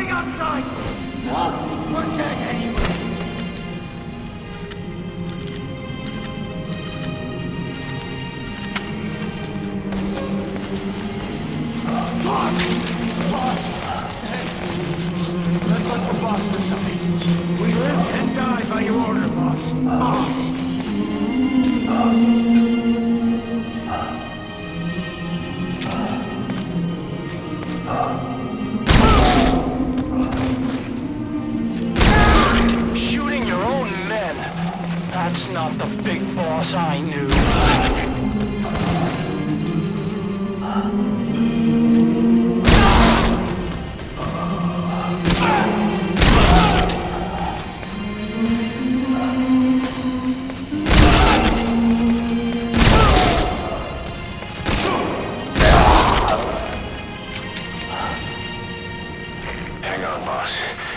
waiting outside! No, we're dead anyway! Boss! Boss! Hey, let's let the boss decide. We live and die by your order, boss. Boss! Shooting your own men. That's not the big boss I knew.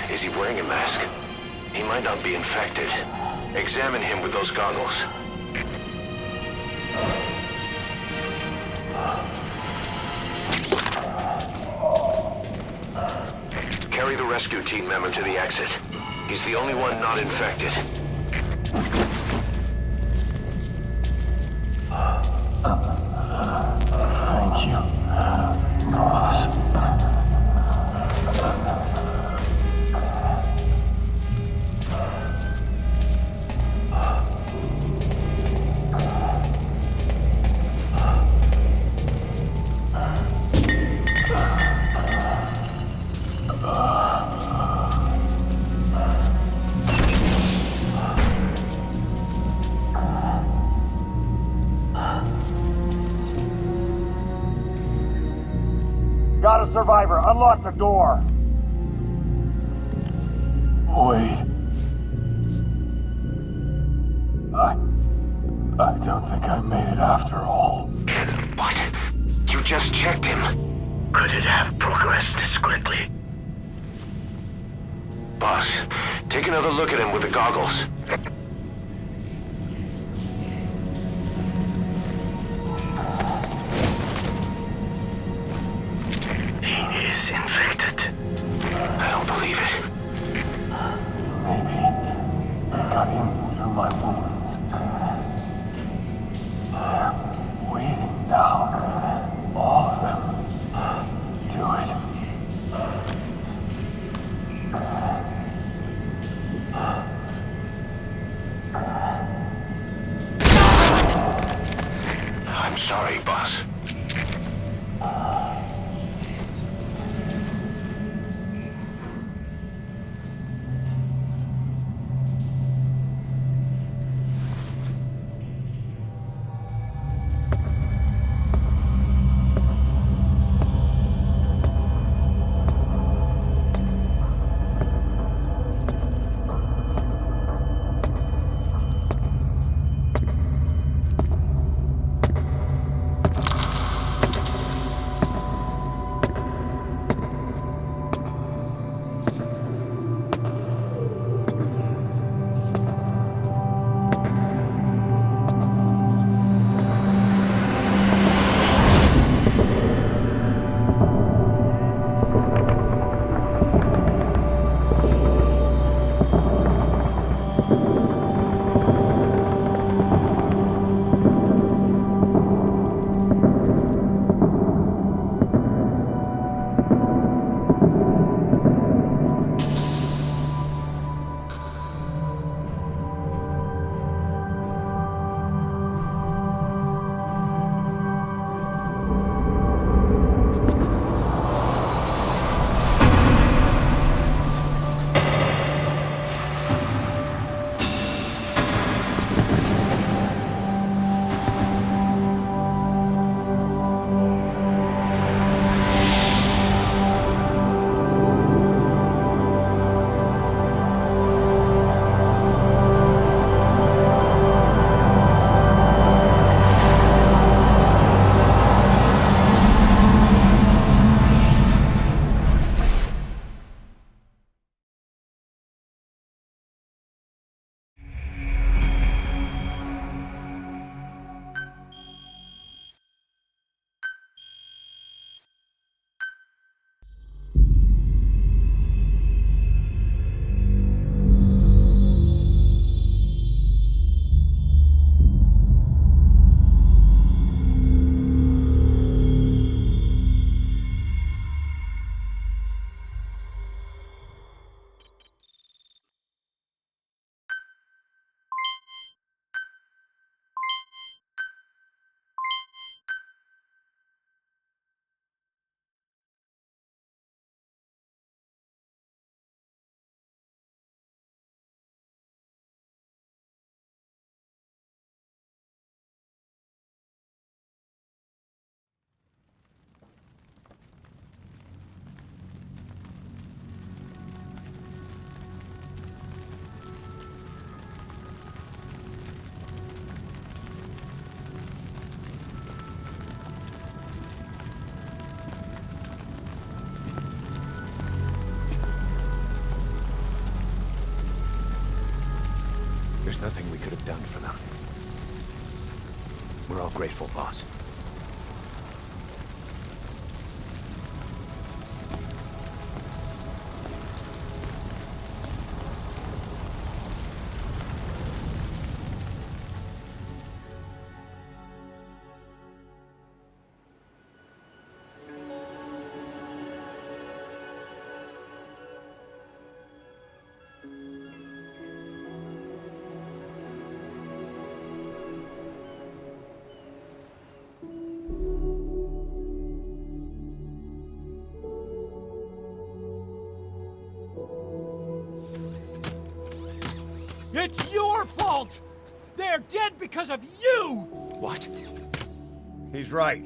Is he wearing a mask? He might not be infected. Examine him with those goggles. Carry the rescue team member to the exit. He's the only one not infected. Thank you, boss. Got a survivor. Unlock the door. Wait. I don't think I made it after all. What? You just checked him. Could it have progressed this quickly? Boss, take another look at him with the goggles. He is infected. I don't believe it. Maybe it got in through my wounds. They're waiting now. All of them. Do it. There's nothing we could have done for them. We're all grateful, boss. It's your fault! They're dead because of you! What? He's right.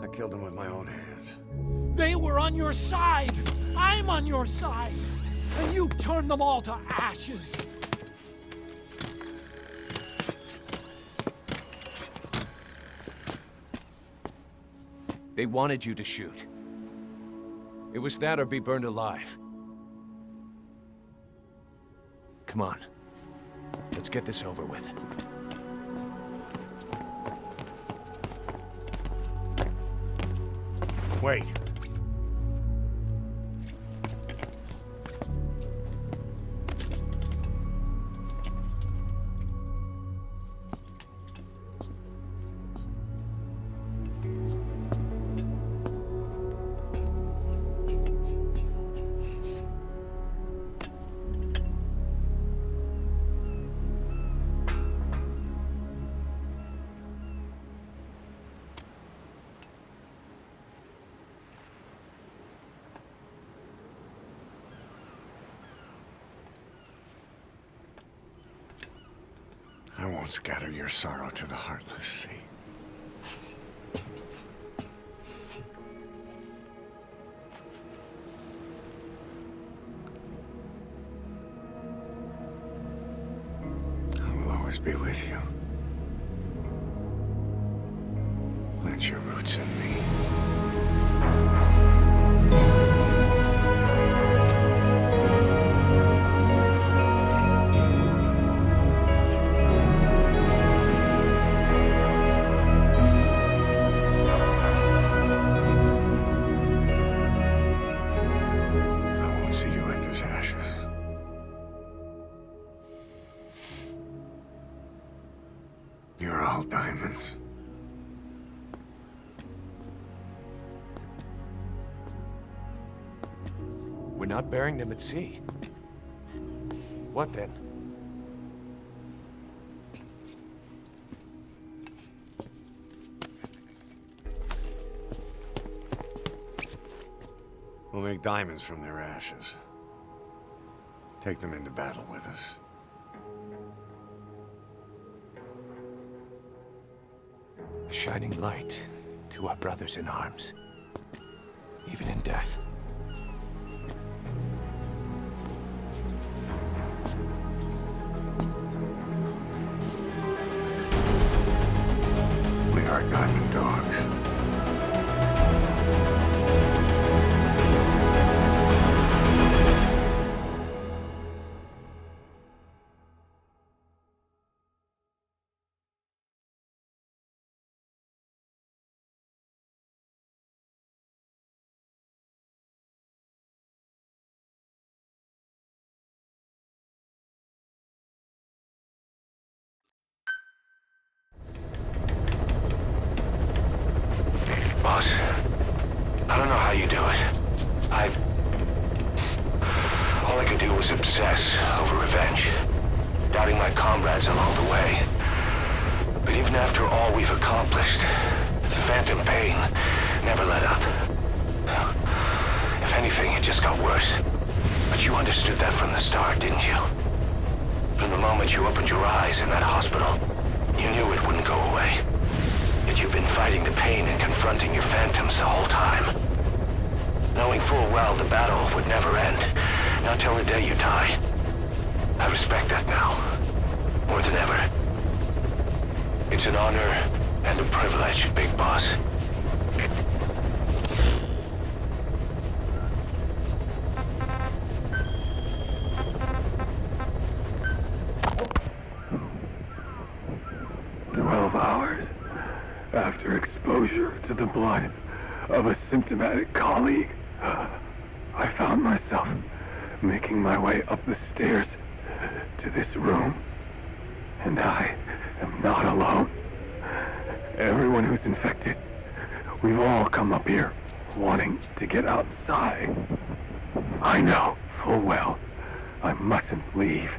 I killed him with my own hands. They were on your side! I'm on your side! And you turned them all to ashes! They wanted you to shoot. It was that or be burned alive. Come on. Let's get this over with. Wait. I won't scatter your sorrow to the heartless sea. I will always be with you. Plant your roots in me. You're all diamonds. We're not burying them at sea. What then? We'll make diamonds from their ashes. Take them into battle with us. A shining light to our brothers in arms, even in death. We are diamond dogs. Boss, I don't know how you do it. All I could do was obsess over revenge, doubting my comrades along the way. But even after all we've accomplished, the phantom pain never let up. If anything, it just got worse. But you understood that from the start, didn't you? From the moment you opened your eyes in that hospital, you knew it wouldn't go away. That you've been fighting the pain and confronting your phantoms the whole time. Knowing full well the battle would never end, not till the day you die. I respect that now, more than ever. It's an honor and a privilege, Big Boss. blood of a symptomatic colleague, I found myself making my way up the stairs to this room. And I am not alone. Everyone who's infected, we've all come up here wanting to get outside. I know full well I mustn't leave,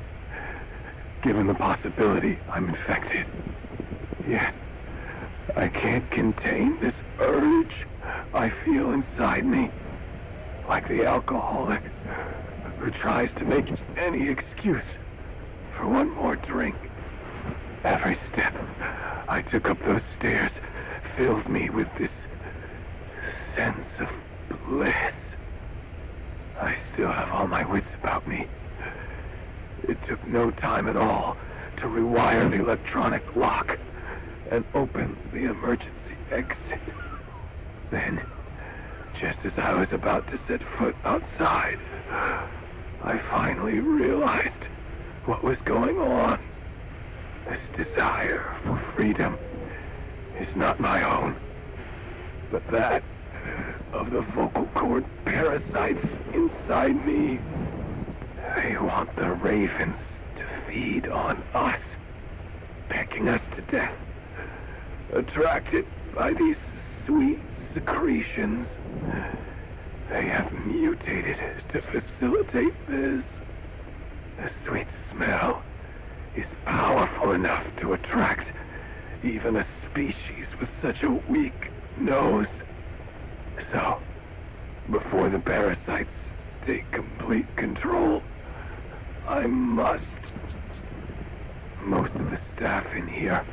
given the possibility I'm infected. Yet, I can't contain this urge I feel inside me, like the alcoholic who tries to make any excuse for one more drink. Every step I took up those stairs filled me with this sense of bliss. I still have all my wits about me. It took no time at all to rewire the electronic lock and open the emergency exit. Then, just as I was about to set foot outside, I finally realized what was going on. This desire for freedom is not my own, but that of the vocal cord parasites inside me. They want the ravens to feed on us, pecking us to death, attracted by these sweet secretions. They have mutated to facilitate this. The sweet smell is powerful enough to attract even a species with such a weak nose. So, before the parasites take complete control, I must. Most of the staff in here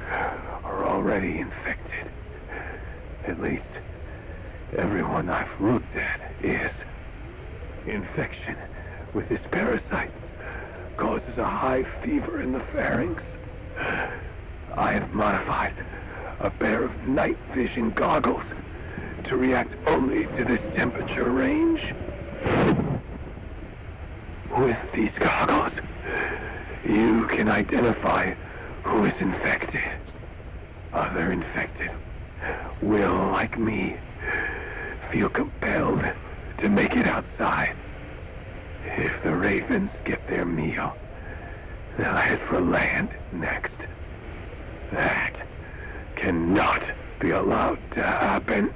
are already infected. At least, everyone I've looked at is. Infection with this parasite causes a high fever in the pharynx. I have modified a pair of night vision goggles to react only to this temperature range. With these goggles, you can identify who is infected. Other infected will, like me, feel compelled to make it outside. If the ravens get their meal, they'll head for land next. That cannot be allowed to happen.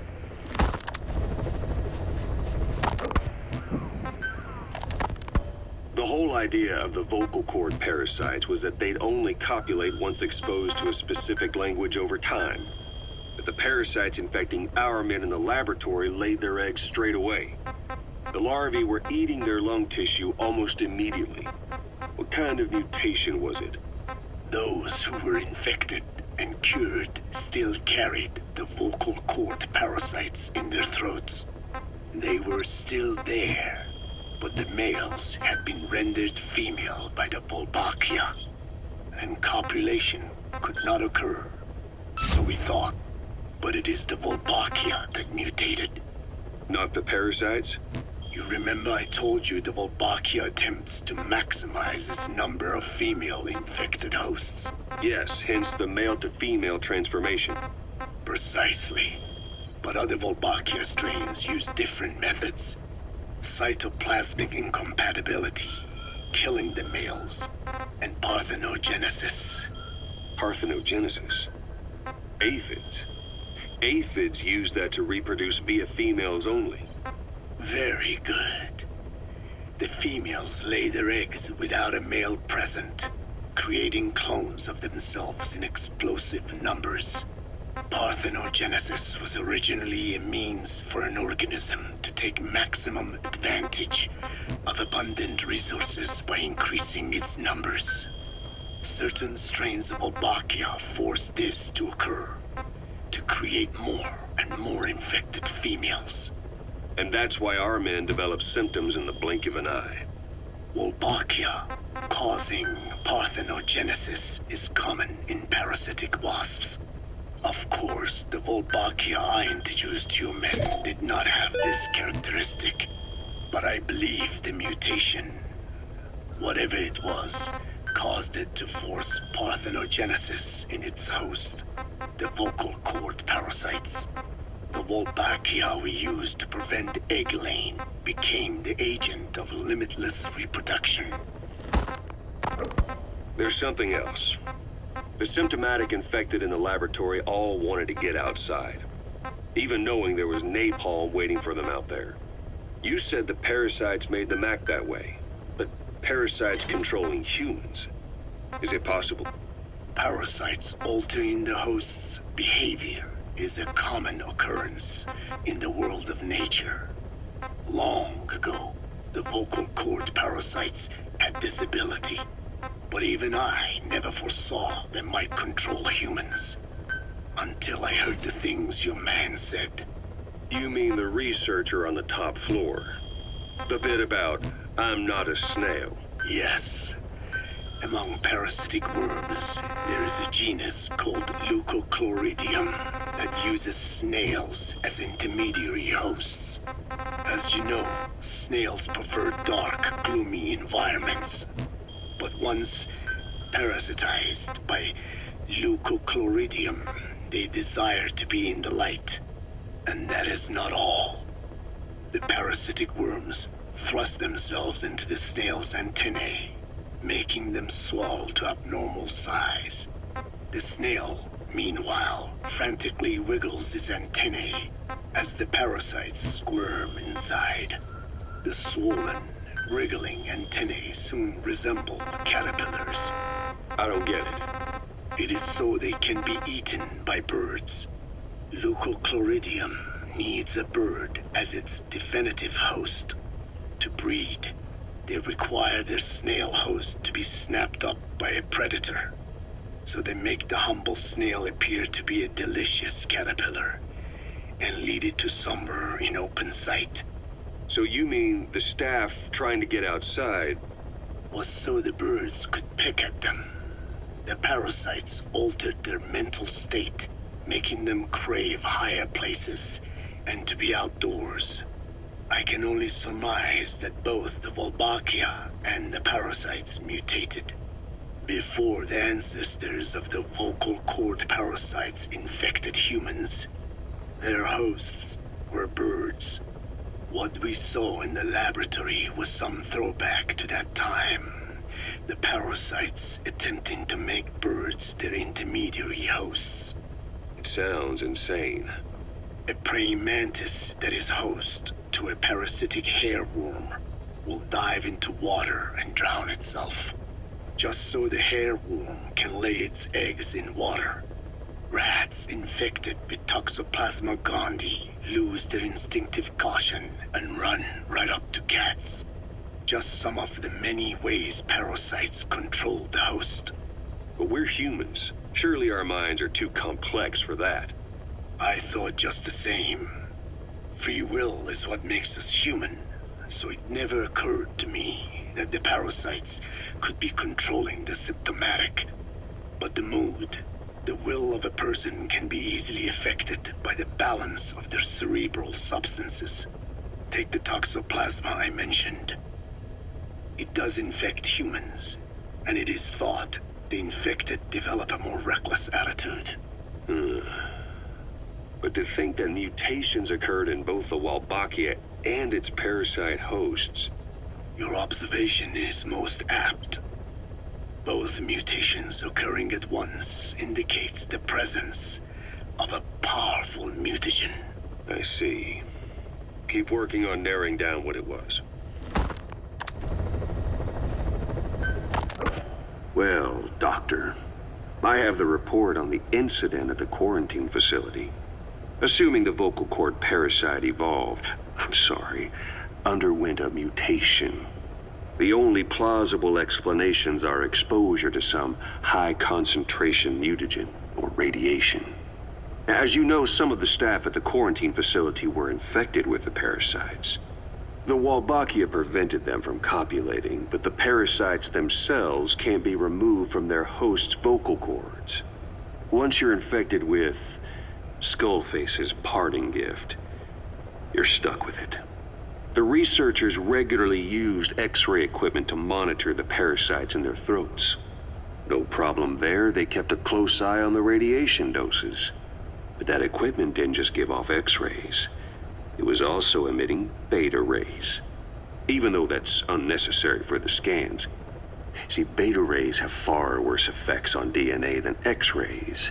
The whole idea of the vocal cord parasites was that they'd only copulate once exposed to a specific language over time. But the parasites infecting our men in the laboratory laid their eggs straight away. The larvae were eating their lung tissue almost immediately. What kind of mutation was it? Those who were infected and cured still carried the vocal cord parasites in their throats. They were still there, but the males had been rendered female by the Volbachia, and copulation could not occur. So we thought, but it is the Volbachia that mutated. Not the parasites? You remember I told you the Volbachia attempts to maximize its number of female infected hosts? Yes, hence the male-to-female transformation. Precisely. But other Volbachia strains use different methods. Cytoplasmic incompatibility, killing the males, and parthenogenesis. Parthenogenesis? Aphids? Aphids use that to reproduce via females only. Very good. The females lay their eggs without a male present, creating clones of themselves in explosive numbers. Parthenogenesis was originally a means for an organism to take maximum advantage of abundant resources by increasing its numbers. Certain strains of Volbachia force this to occur, to create more and more infected females. And that's why our men develop symptoms in the blink of an eye. Volbachia causing parthenogenesis is common in parasitic wasps. Of course, the Volbachia I introduced to you men did not have this characteristic, but I believe the mutation, whatever it was, caused it to force parthenogenesis in its host, the vocal cord parasites. The Wolbachia we used to prevent egg laying became the agent of limitless reproduction. There's something else. The symptomatic infected in the laboratory all wanted to get outside, even knowing there was napalm waiting for them out there. You said the parasites made them act that way, but parasites controlling humans. Is it possible? Parasites altering the host's behavior is a common occurrence in the world of nature. Long ago, the vocal cord parasites had this ability, but even I never foresaw they might control humans. Until I heard the things your man said. You mean the researcher on the top floor? The bit about, I'm not a snail. Yes. Among parasitic worms, there is a genus called Leucochloridium that uses snails as intermediary hosts. As you know, snails prefer dark, gloomy environments. But once parasitized by Leucochloridium, they desire to be in the light. And that is not all. The parasitic worms thrust themselves into the snail's antennae, making them swell to abnormal size. The snail, meanwhile, frantically wiggles his antennae as the parasites squirm inside. The swollen, wriggling antennae soon resemble caterpillars. I don't get it. It is so they can be eaten by birds. Leucochloridium needs a bird as its definitive host. To breed, they require their snail host to be snapped up by a predator. So they make the humble snail appear to be a delicious caterpillar and lead it to somewhere in open sight. So you mean the staff trying to get outside was so the birds could peck at them. The parasites altered their mental state, making them crave higher places and to be outdoors. I can only surmise that both the Wolbachia and the parasites mutated before the ancestors of the vocal cord parasites infected humans. Their hosts were birds. What we saw in the laboratory was some throwback to that time. The parasites attempting to make birds their intermediary hosts. It sounds insane. A praying mantis that is host to a parasitic hairworm will dive into water and drown itself, just so the hairworm can lay its eggs in water. Rats infected with Toxoplasma gondii lose their instinctive caution and run right up to cats. Just some of the many ways parasites control the host. But we're humans. Surely our minds are too complex for that. I thought just the same. Free will is what makes us human, so it never occurred to me that the parasites could be controlling the symptomatic. But the mood, the will of a person can be easily affected by the balance of their cerebral substances. Take the toxoplasma I mentioned. It does infect humans, and it is thought the infected develop a more reckless attitude. But to think that mutations occurred in both the Wolbachia and its parasite hosts. Your observation is most apt. Both mutations occurring at once indicates the presence of a powerful mutagen. I see. Keep working on narrowing down what it was. Well, Doctor, I have the report on the incident at the quarantine facility. Assuming the vocal cord parasite underwent a mutation. The only plausible explanations are exposure to some high-concentration mutagen or radiation. As you know, some of the staff at the quarantine facility were infected with the parasites. The Wolbachia prevented them from copulating, but the parasites themselves can't be removed from their host's vocal cords. Once you're infected with Skullface's parting gift, you're stuck with it. The researchers regularly used X-ray equipment to monitor the parasites in their throats. No problem there, they kept a close eye on the radiation doses. But that equipment didn't just give off X-rays. It was also emitting beta rays. Even though that's unnecessary for the scans. See, beta rays have far worse effects on DNA than X-rays.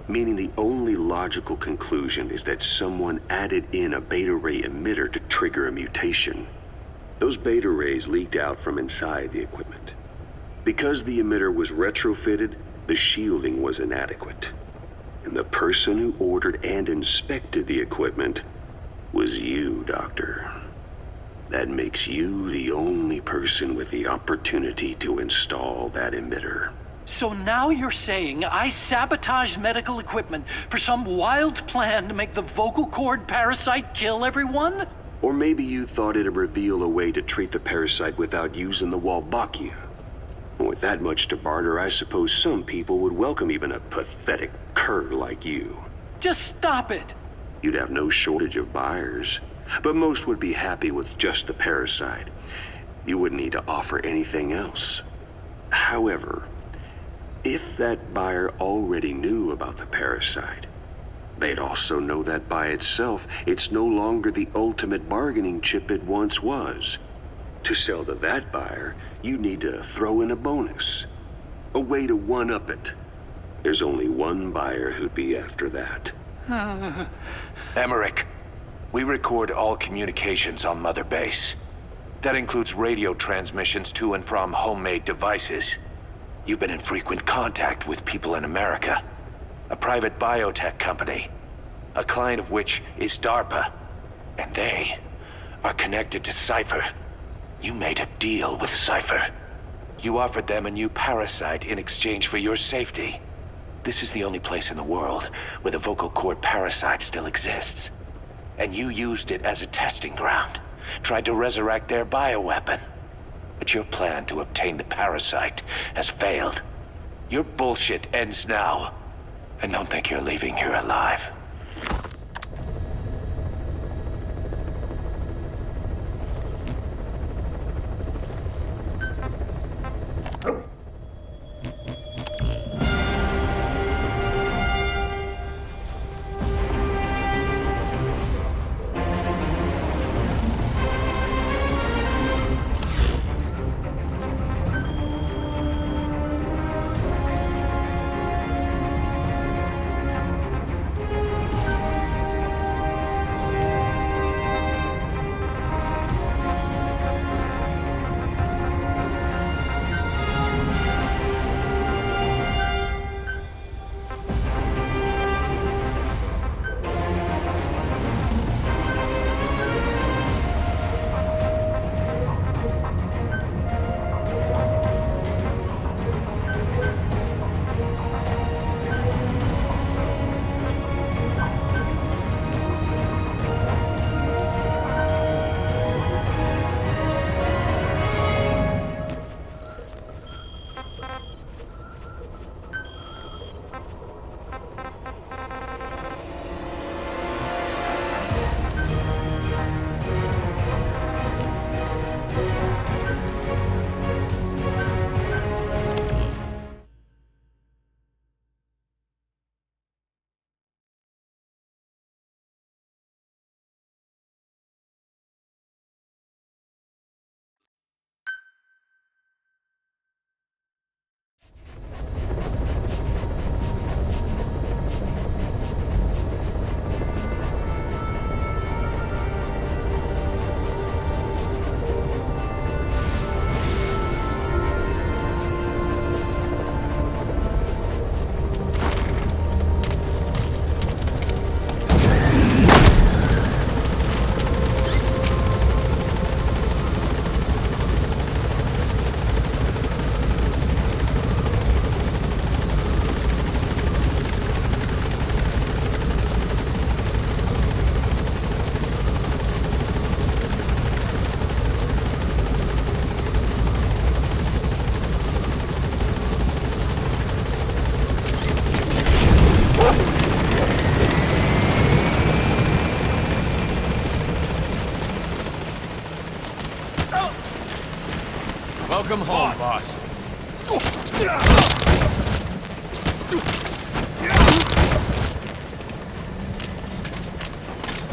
Meaning the only logical conclusion is that someone added in a beta ray emitter to trigger a mutation. Those beta rays leaked out from inside the equipment. Because the emitter was retrofitted, the shielding was inadequate. And the person who ordered and inspected the equipment was you, Doctor. That makes you the only person with the opportunity to install that emitter. So now you're saying I sabotaged medical equipment for some wild plan to make the vocal cord parasite kill everyone? Or maybe you thought it'd reveal a way to treat the parasite without using the Wolbachia. With that much to barter, I suppose some people would welcome even a pathetic cur like you. Just stop it! You'd have no shortage of buyers, but most would be happy with just the parasite. You wouldn't need to offer anything else. However, if that buyer already knew about the parasite, they'd also know that by itself, it's no longer the ultimate bargaining chip it once was. To sell to that buyer, you need to throw in a bonus. A way to one-up it. There's only one buyer who'd be after that. Emmerich, we record all communications on Mother Base. That includes radio transmissions to and from homemade devices. You've been in frequent contact with people in America. A private biotech company. A client of which is DARPA. And they are connected to Cypher. You made a deal with Cypher. You offered them a new parasite in exchange for your safety. This is the only place in the world where the vocal cord parasite still exists. And you used it as a testing ground. Tried to resurrect their bioweapon. But your plan to obtain the parasite has failed. Your bullshit ends now. And don't think you're leaving here alive. Welcome home, boss.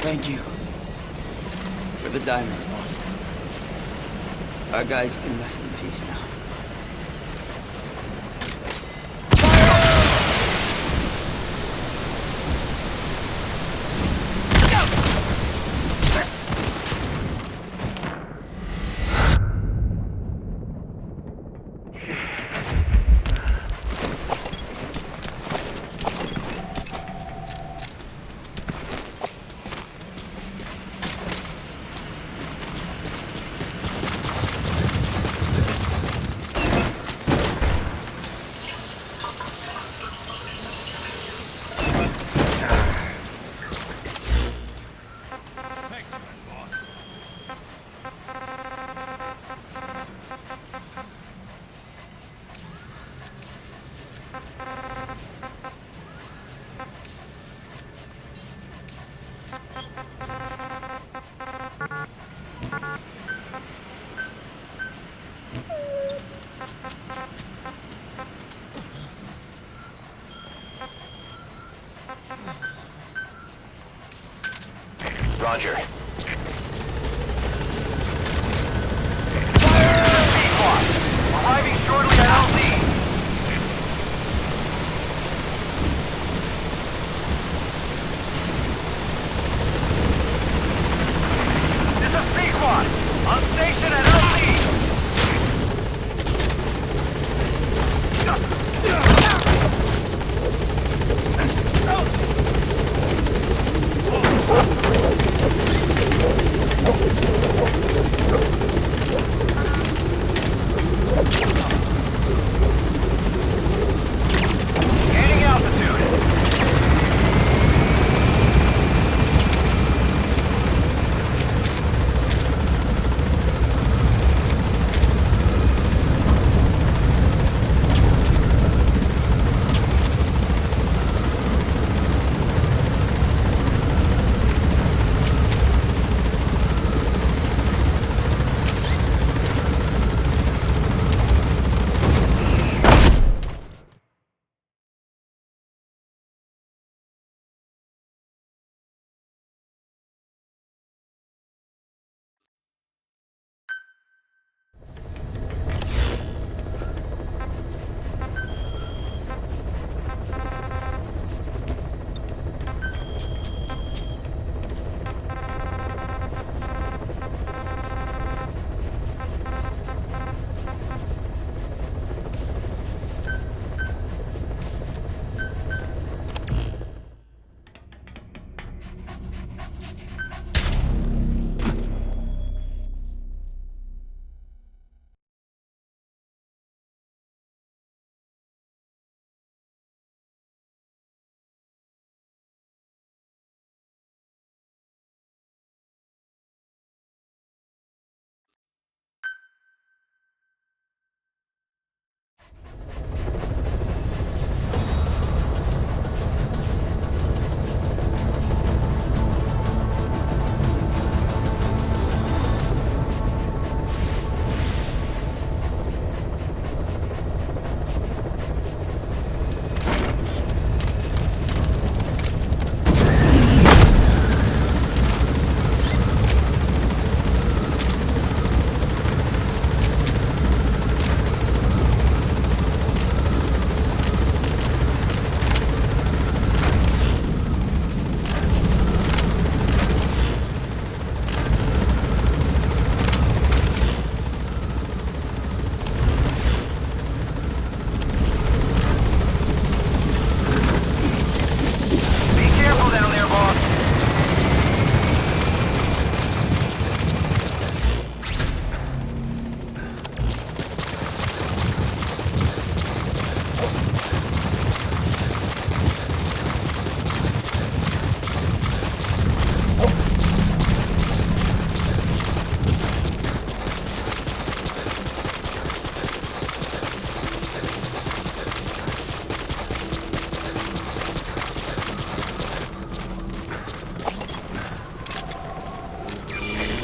Thank you. For the diamonds, boss. Our guys can rest in peace now. Roger. Arriving shortly at LZ. This is Pequod. On station at LZ. Gaining altitude.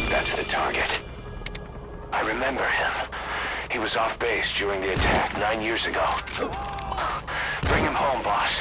That's the target. I remember him. He was off base during the attack 9 years ago. Bring him home, boss.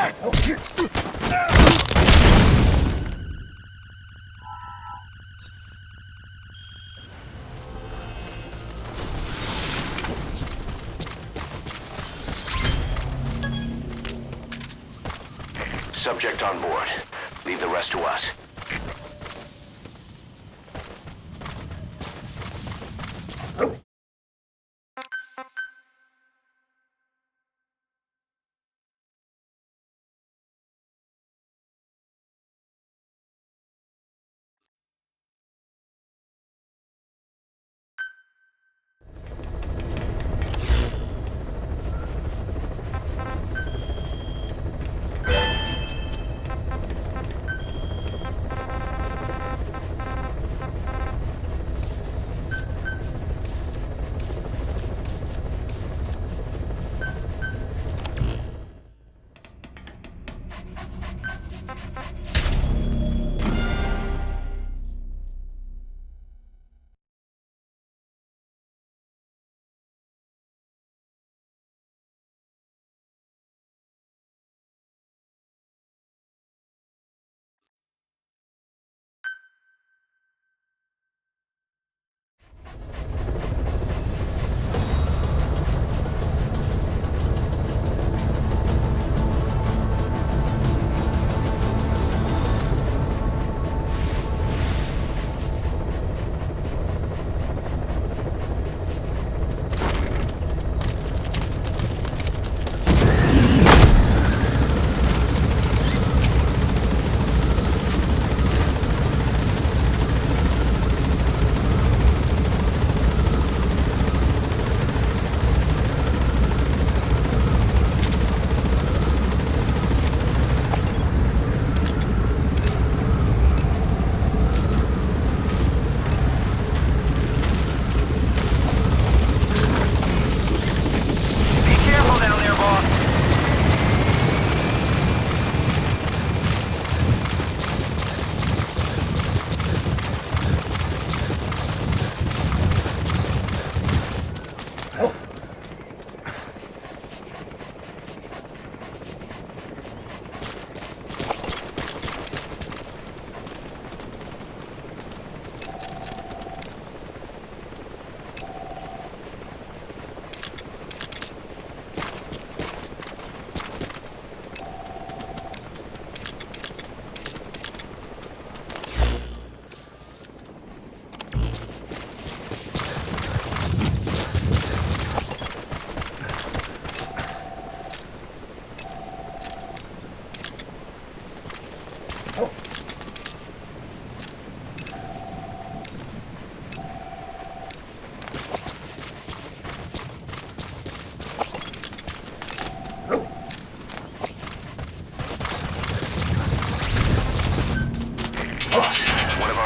Yes! Subject on board. Leave the rest to us.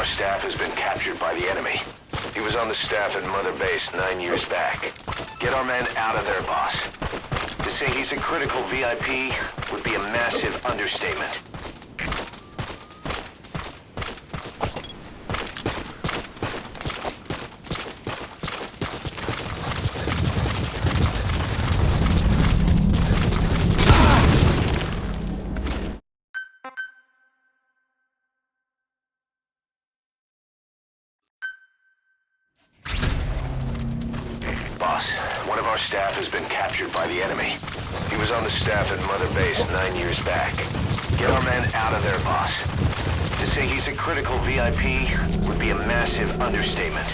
Staff has been captured by the enemy. He was on the staff at Mother Base 9 years back. Get our men out of there, boss. To say he's a critical VIP would be a massive understatement. Boss, one of our staff has been captured by the enemy. He was on the staff at Mother Base 9 years back. Get our men out of there, boss. To say he's a critical VIP would be a massive understatement.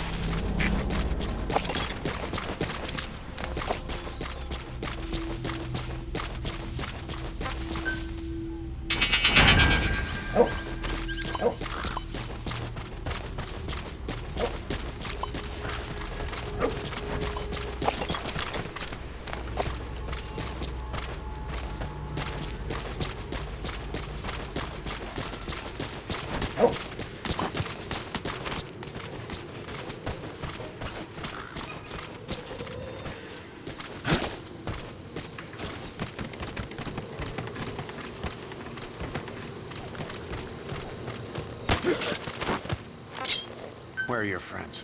Where are your friends?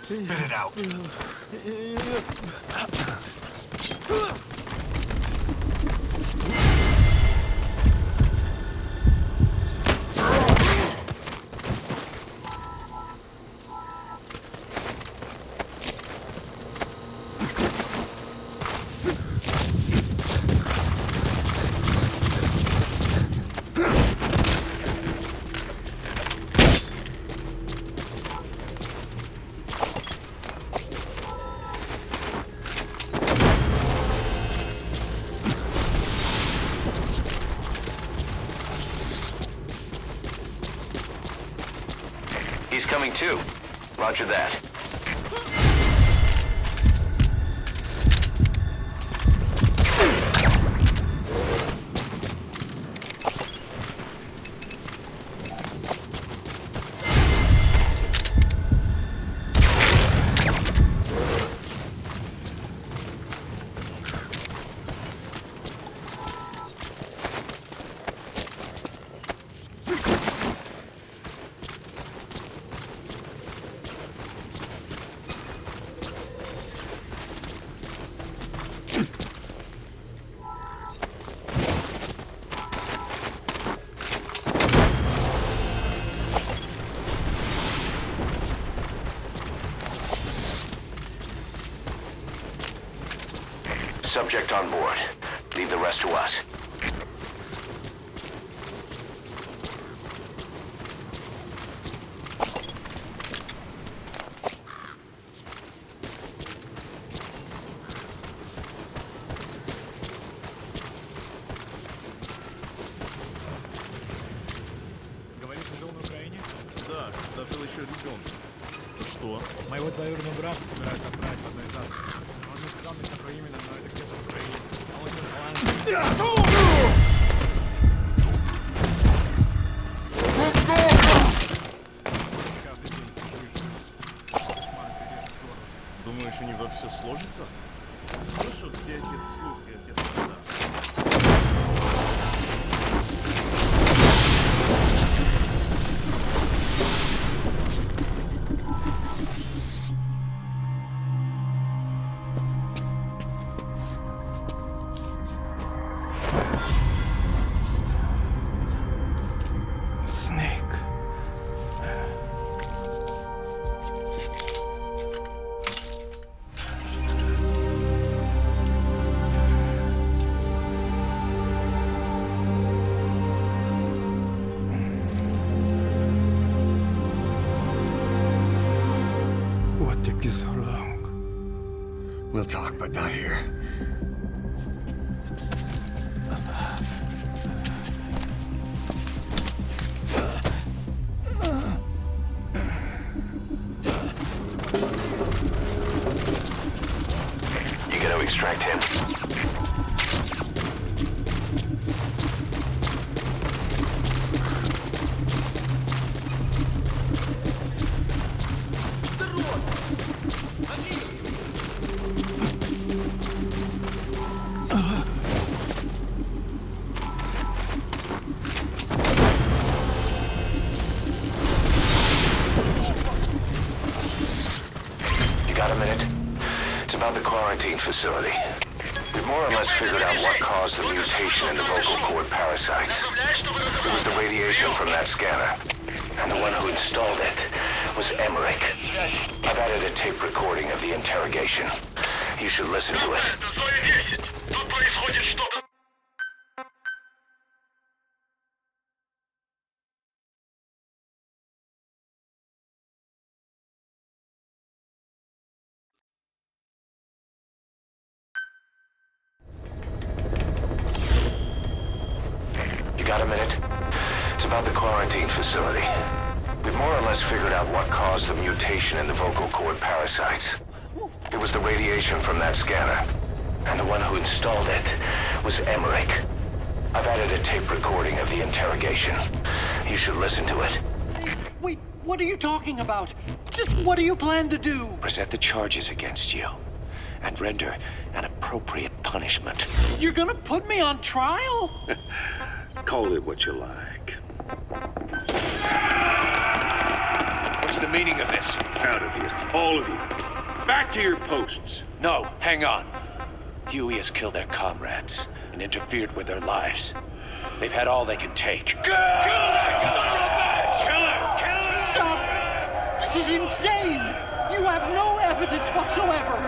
Spit it out. coming too. Roger that. Subject on board. Leave the rest to us. Говорит, жил на Украине? Да, когда был еще ребенком. Ну что? Моего двоюродного брата собираются отправить в одно из армий. Он не сказал мне, что именно, но это где-то в Украине. А он каждый день кошмар пережит город. Думаешь, у него все сложится? Слышал все эти слухи о тех годах. What took you so long? We'll talk, but not here. You gotta extract him. Got a minute? It's about the quarantine facility. We've more or less figured out what caused the mutation in the vocal cord parasites. It was the radiation from that scanner. And the one who installed it was Emmerich. I've added a tape recording of the interrogation. You should listen to it. Got a minute? It's about the quarantine facility. We've more or less figured out what caused the mutation in the vocal cord parasites. It was the radiation from that scanner. And the one who installed it was Emmerich. I've added a tape recording of the interrogation. You should listen to it. Wait, what are you talking about? Just what do you plan to do? Present the charges against you and render an appropriate punishment. You're gonna put me on trial? Call it what you like. What's the meaning of this? Out of here. All of you. Back to your posts. No, hang on. Huey has killed their comrades and interfered with their lives. They've had all they can take. Kill her! Stop! This is insane! You have no evidence whatsoever!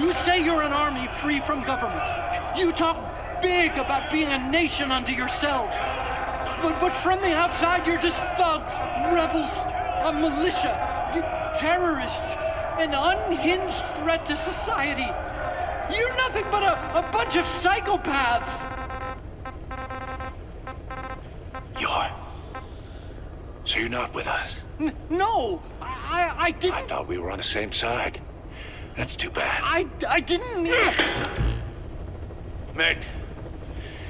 You say you're an army free from government. You talk big about being a nation unto yourselves. But from the outside, you're just thugs, rebels, a militia, terrorists, an unhinged threat to society. You're nothing but a bunch of psychopaths. You're So you're not with us? No, I didn't... I thought we were on the same side. That's too bad. I didn't... Men,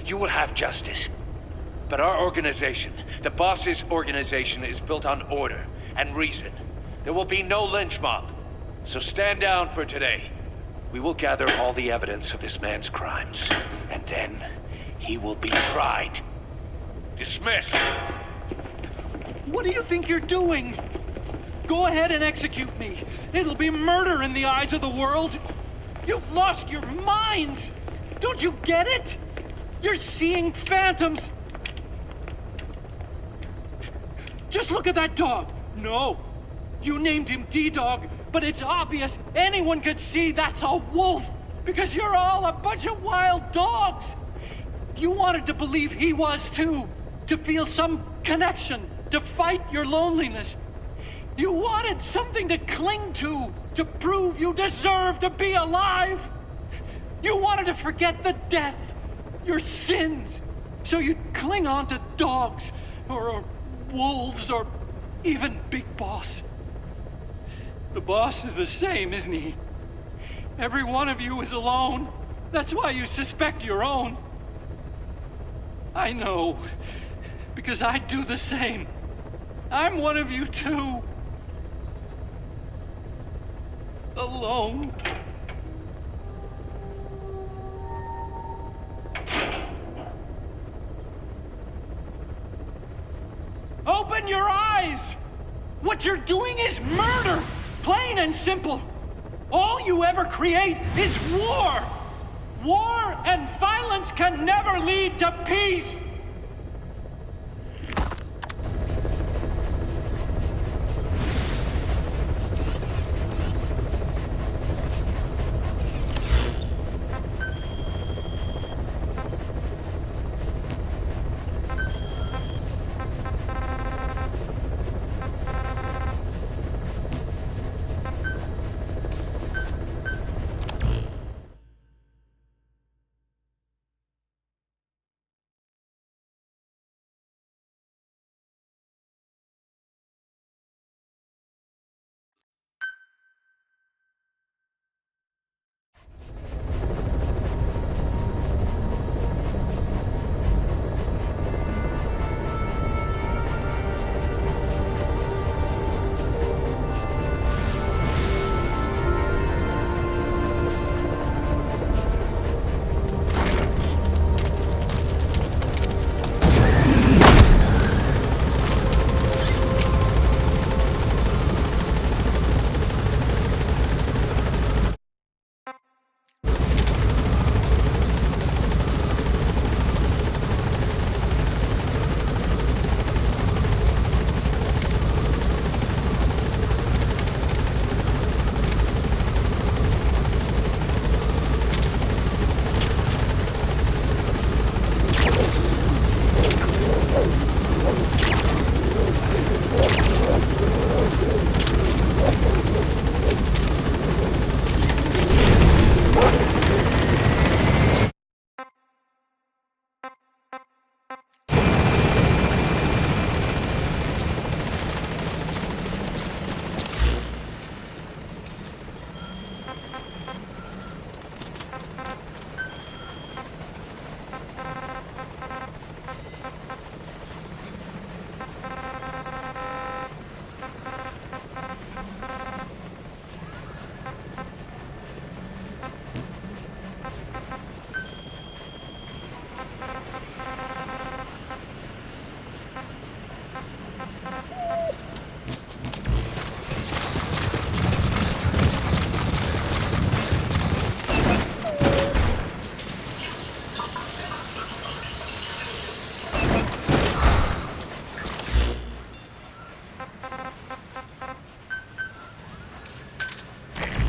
you will have justice. But our organization, the boss's organization, is built on order and reason. There will be no lynch mob. So stand down for today. We will gather all the evidence of this man's crimes, and then he will be tried. Dismissed. What do you think you're doing? Go ahead and execute me. It'll be murder in the eyes of the world. You've lost your minds. Don't you get it? You're seeing phantoms. Just look at that dog. No, you named him D-Dog, but it's obvious anyone could see that's a wolf because you're all a bunch of wild dogs. You wanted to believe he was too, to feel some connection, to fight your loneliness. You wanted something to cling to prove you deserve to be alive. You wanted to forget the death, your sins, so you'd cling on to dogs, or wolves, or even Big Boss. The boss is the same, isn't he? Every one of you is alone. That's why you suspect your own. I know, because I do the same. I'm one of you too. Alone. Open your eyes! What you're doing is murder! Plain and simple. All you ever create is war! War and violence can never lead to peace!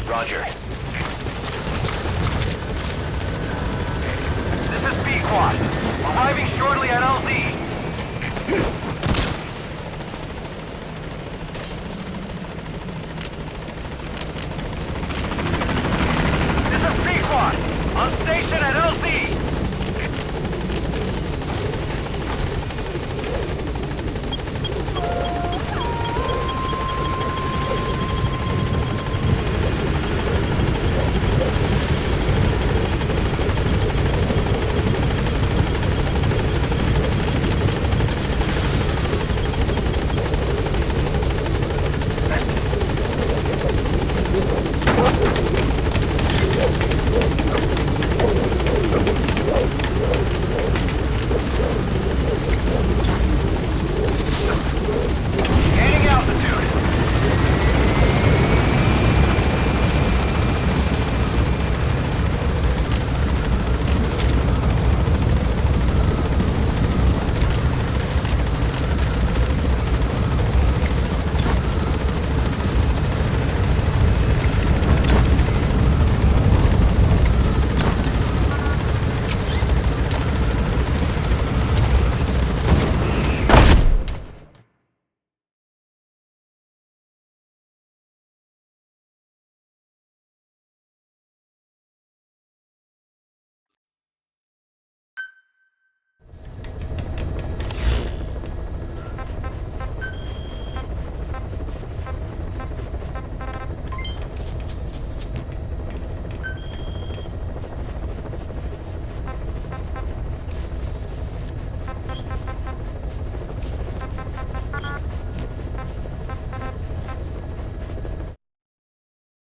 Roger. This is B-Quad. Arriving shortly at LZ.